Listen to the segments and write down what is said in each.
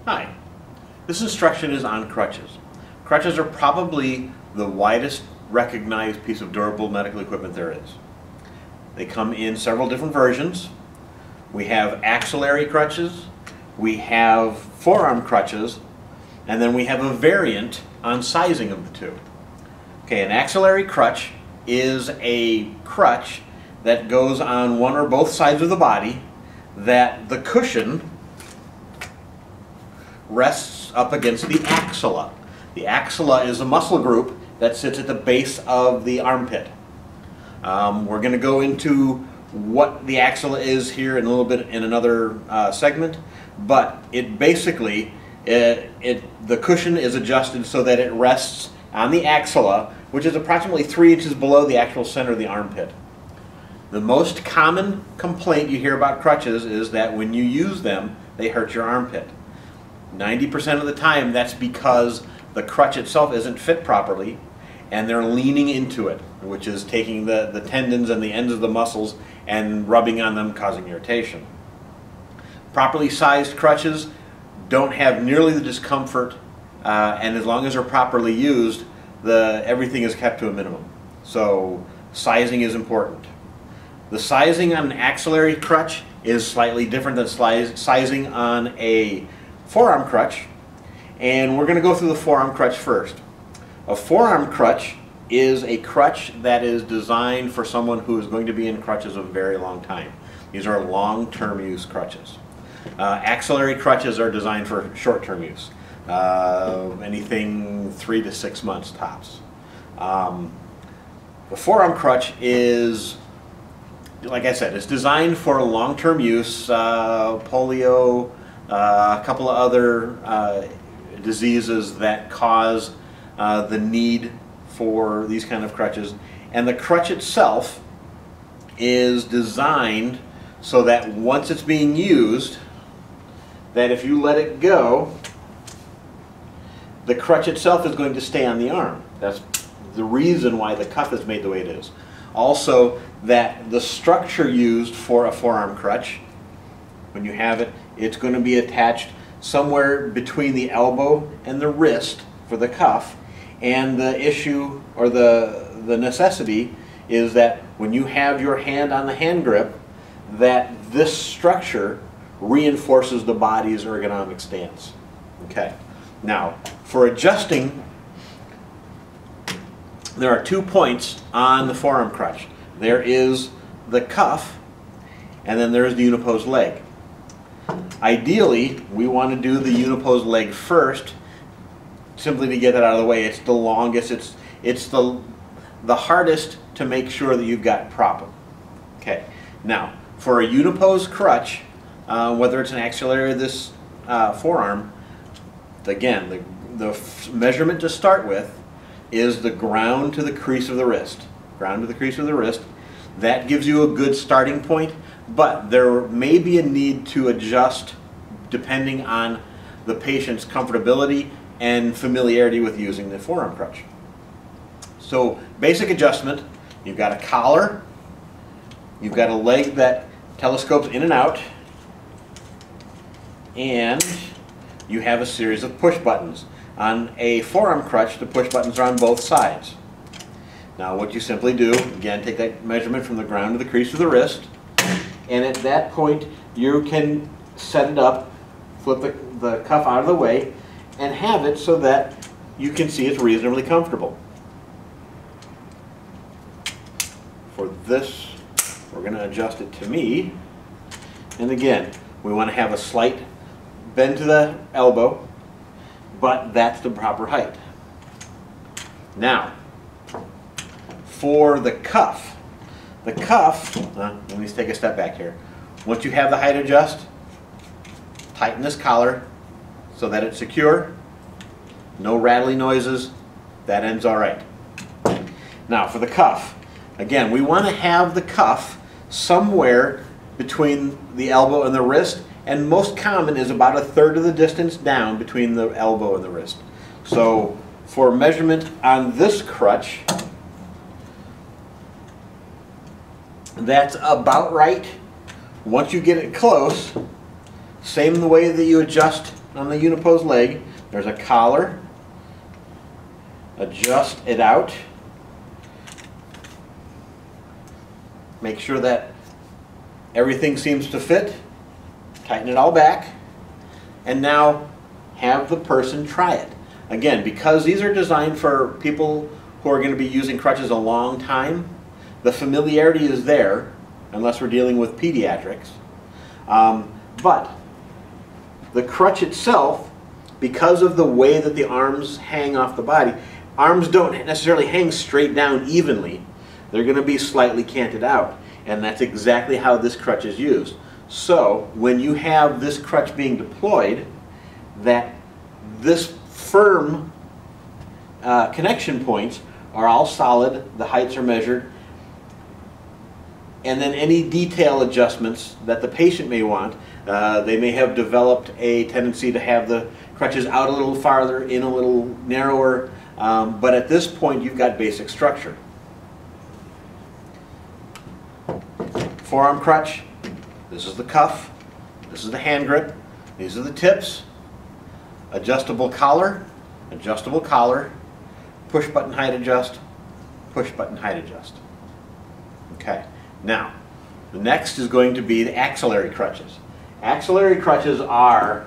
Hi, this instruction is on crutches. Crutches are probably the widest recognized piece of durable medical equipment there is. They come in several different versions. We have axillary crutches, we have forearm crutches, and then we have a variant on sizing of the two. Okay, an axillary crutch is a crutch that goes on one or both sides of the body that the cushion rests up against the axilla. The axilla is a muscle group that sits at the base of the armpit. We're going to go into what the axilla is here in a little bit in another segment, but it basically, the cushion is adjusted so that it rests on the axilla, which is approximately 3 inches below the actual center of the armpit. The most common complaint you hear about crutches is that when you use them, they hurt your armpit. 90% of the time that's because the crutch itself isn't fit properly and they're leaning into it, which is taking the tendons and the ends of the muscles and rubbing on them, causing irritation. Properly sized crutches don't have nearly the discomfort, and as long as they're properly used, everything is kept to a minimum. So sizing is important. The sizing on an axillary crutch is slightly different than sizing on a forearm crutch, and we're going to go through the forearm crutch first. A forearm crutch is a crutch that is designed for someone who is going to be in crutches a very long time. These are long-term use crutches. Axillary crutches are designed for short-term use, anything 3 to 6 months tops. The forearm crutch is, like I said, it's designed for long-term use, polio, a couple of other diseases that cause the need for these kind of crutches. And the crutch itself is designed so that once it's being used, that if you let it go, the crutch itself is going to stay on the arm. That's the reason why the cuff is made the way it is. Also, that the structure used for a forearm crutch, when you have it, it's going to be attached somewhere between the elbow and the wrist for the cuff, and the issue or the necessity is that when you have your hand on the hand grip, that this structure reinforces the body's ergonomic stance. Okay. Now, for adjusting, there are 2 points on the forearm crutch. There is the cuff, and then there's the unopposed leg. Ideally, we want to do the unopposed leg first, simply to get that out of the way. It's the longest, it's the hardest to make sure that you've got proper. Okay. Now, for a unopposed crutch, whether it's an axillary or this forearm, again, the measurement to start with is the ground to the crease of the wrist. Ground to the crease of the wrist. That gives you a good starting point, but there may be a need to adjust depending on the patient's comfortability and familiarity with using the forearm crutch. So, basic adjustment, you've got a collar, you've got a leg that telescopes in and out, and you have a series of push buttons. On a forearm crutch, the push buttons are on both sides. Now what you simply do, again, take that measurement from the ground to the crease of the wrist, and at that point you can set it up, flip the cuff out of the way, and have it so that you can see it's reasonably comfortable. For this, we're going to adjust it to me, and again, we want to have a slight bend to the elbow, but that's the proper height. Now, for the cuff, let me take a step back here. Once you have the height adjust, tighten this collar so that it's secure, no rattling noises, that ends all right. Now for the cuff, again, we want to have the cuff somewhere between the elbow and the wrist, and most common is about 1/3 of the distance down between the elbow and the wrist. So for measurement on this crutch, that's about right. Once you get it close, same the way that you adjust on the unipose leg. There's a collar. Adjust it out. Make sure that everything seems to fit. Tighten it all back. And now have the person try it. Again, because these are designed for people who are going to be using crutches a long time, the familiarity is there, unless we're dealing with pediatrics. But the crutch itself, because of the way that the arms hang off the body, arms don't necessarily hang straight down evenly. They're going to be slightly canted out. And that's exactly how this crutch is used. So when you have this crutch being deployed, that this firm connection points are all solid, the heights are measured, and then any detail adjustments that the patient may want, they may have developed a tendency to have the crutches out a little farther, in a little narrower, but at this point you've got basic structure. Forearm crutch, this is the cuff, this is the hand grip, these are the tips, adjustable collar, push button height adjust, push button height adjust. Okay, now the next is going to be the axillary crutches. Axillary crutches are,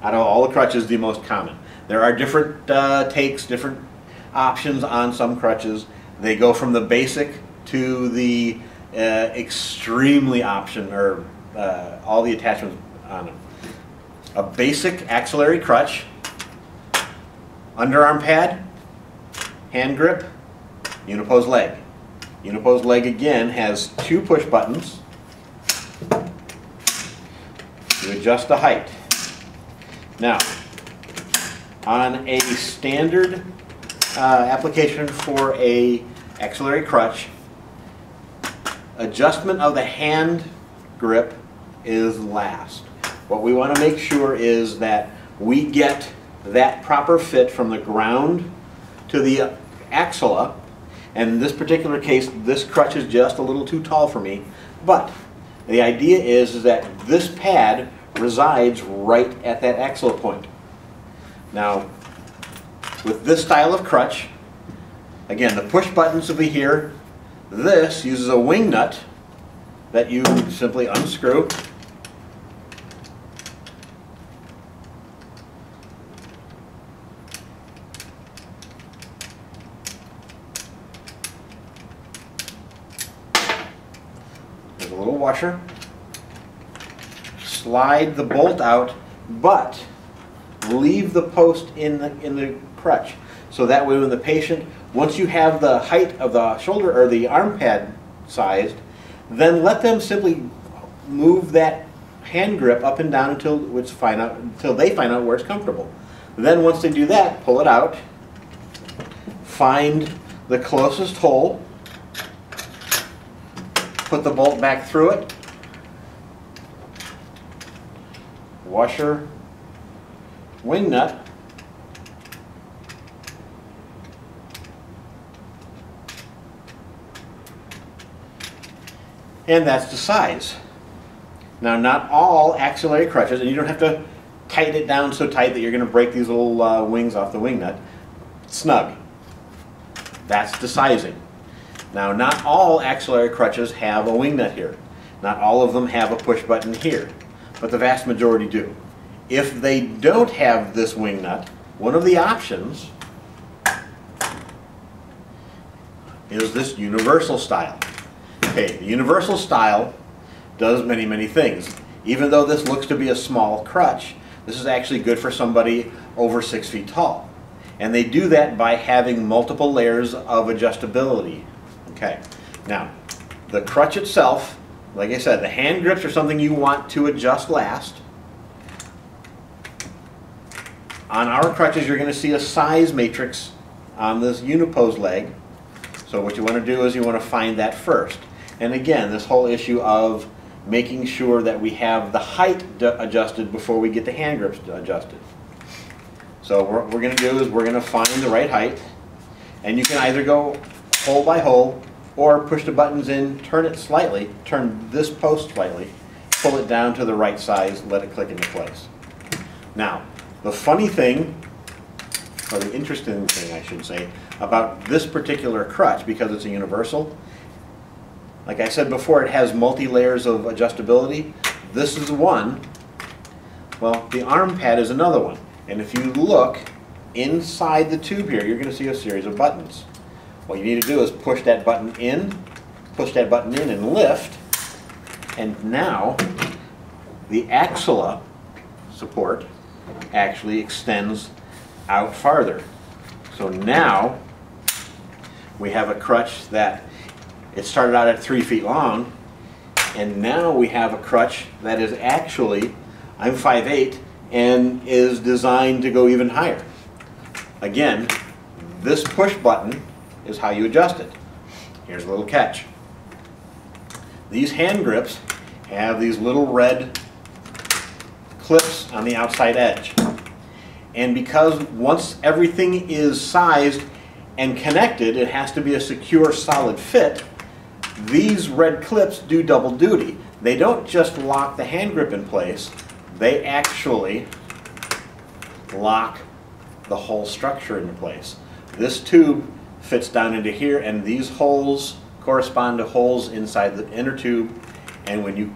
out of all the crutches, the most common. There are different takes, different options on some crutches. They go from the basic to the extremely option, or all the attachments on them. A basic axillary crutch, underarm pad, hand grip, unipose leg. Unipose leg again has 2 push buttons to adjust the height. Now, on a standard application for a axillary crutch, adjustment of the hand grip is last. What we want to make sure is that we get that proper fit from the ground to the axilla. And in this particular case, this crutch is just a little too tall for me. But the idea is that this pad resides right at that axilla point. Now, with this style of crutch, again, the push buttons will be here. This uses a wing nut that you simply unscrew. There's a little washer. Slide the bolt out, but leave the post in the crutch. So that way when the patient, once you have the height of the shoulder or the arm pad sized, then let them simply move that hand grip up and down until they find out where it's comfortable. Then once they do that, pull it out, find the closest hole, put the bolt back through it, washer, wing nut, and that's the size. Now, not all axillary crutches, and you don't have to tighten it down so tight that you're going to break these little wings off the wing nut. Snug. That's the sizing. Now, not all axillary crutches have a wing nut here. Not all of them have a push button here, but the vast majority do. If they don't have this wing nut, one of the options is this universal style. Okay, the universal style does many, many things. Even though this looks to be a small crutch, this is actually good for somebody over 6 feet tall. And they do that by having multiple layers of adjustability. Okay, now the crutch itself, like I said, the hand grips are something you want to adjust last. On our crutches, you're going to see a size matrix on this unipose leg. So what you want to do is you want to find that first. And again, this whole issue of making sure that we have the height adjusted before we get the hand grips adjusted. So what we're going to do is we're going to find the right height, and you can either go hole by hole or push the buttons in, turn it slightly, turn this post slightly, pull it down to the right size, let it click into place. Now, the funny thing, or the interesting thing I should say, about this particular crutch, because it's a universal, like I said before, it has multi-layers of adjustability. This is one. Well, the arm pad is another one. And if you look inside the tube here, you're going to see a series of buttons. What you need to do is push that button in and lift. And now the axilla support actually extends out farther. So now we have a crutch that it started out at 3 feet long, and now we have a crutch that is actually, I'm 5'8", and is designed to go even higher. Again, this push button is how you adjust it. Here's a little catch. These hand grips have these little red clips on the outside edge. And because once everything is sized and connected, it has to be a secure, solid fit, these red clips do double duty. They don't just lock the hand grip in place, they actually lock the whole structure into place. This tube fits down into here, and these holes correspond to holes inside the inner tube, and when you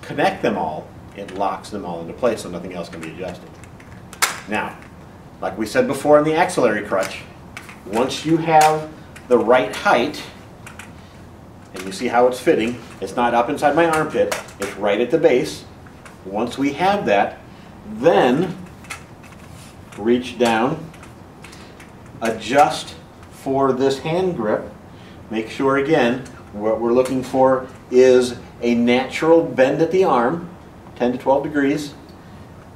connect them all, it locks them all into place so nothing else can be adjusted. Now, like we said before on the axillary crutch, once you have the right height, and you see how it's fitting, it's not up inside my armpit, it's right at the base. Once we have that, then reach down, adjust for this hand grip. Make sure again, what we're looking for is a natural bend at the arm, 10 to 12 degrees.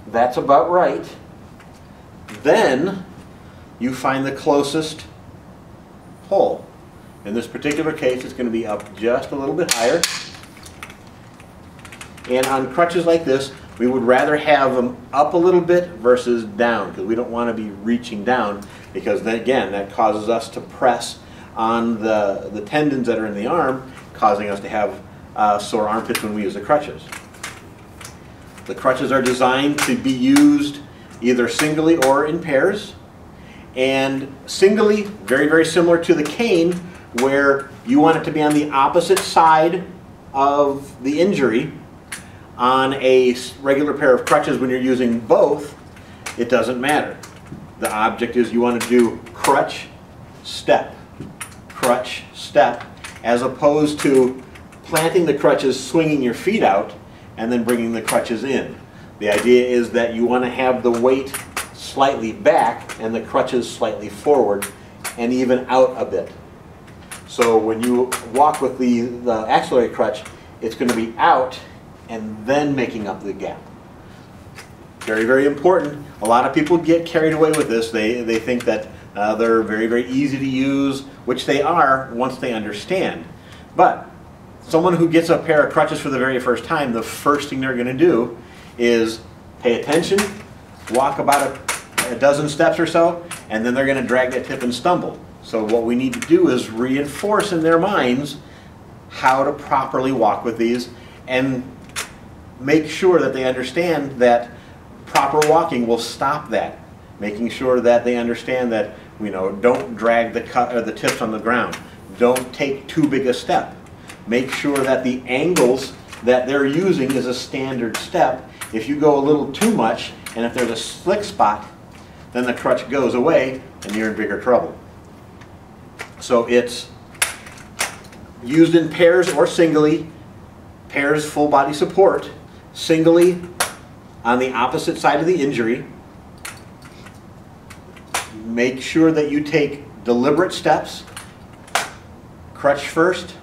That's about right. Then you find the closest hole. In this particular case, it's going to be up just a little bit higher. And on crutches like this, we would rather have them up a little bit versus down, because we don't want to be reaching down, because then again, that causes us to press on the tendons that are in the arm, causing us to have sore armpits when we use the crutches. The crutches are designed to be used either singly or in pairs. And singly, very, very similar to the cane, where you want it to be on the opposite side of the injury. On a regular pair of crutches, when you're using both, it doesn't matter. The object is you want to do crutch, step, as opposed to planting the crutches, swinging your feet out, and then bringing the crutches in. The idea is that you want to have the weight slightly back and the crutches slightly forward and even out a bit. So when you walk with the axillary crutch, it's going to be out and then making up the gap. Very, very important. A lot of people get carried away with this. They think that they're very, very easy to use, which they are once they understand. But someone who gets a pair of crutches for the very first time, the first thing they're going to do is pay attention, walk about a dozen steps or so, and then they're going to drag that tip and stumble. So what we need to do is reinforce in their minds how to properly walk with these, and make sure that they understand that proper walking will stop that. Making sure that they understand that, you know, don't drag the tips on the ground. Don't take too big a step. Make sure that the angles that they're using is a standard step. If you go a little too much, and if there's a slick spot, then the crutch goes away and you're in bigger trouble. So it's used in pairs or singly. Pairs, full body support. Singly, on the opposite side of the injury. Make sure that you take deliberate steps. Crutch first,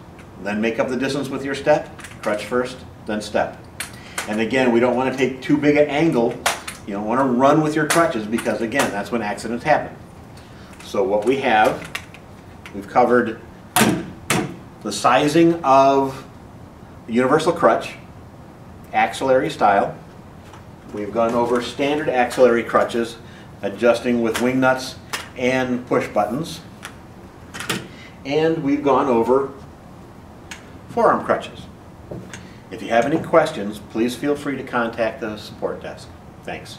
then make up the distance with your step. Crutch first, then step. And again, we don't want to take too big an angle. You don't want to run with your crutches, because again, that's when accidents happen. So what we have, we've covered the sizing of the universal crutch, axillary style. We've gone over standard axillary crutches, adjusting with wing nuts and push buttons. And we've gone over forearm crutches. If you have any questions, please feel free to contact the support desk. Thanks.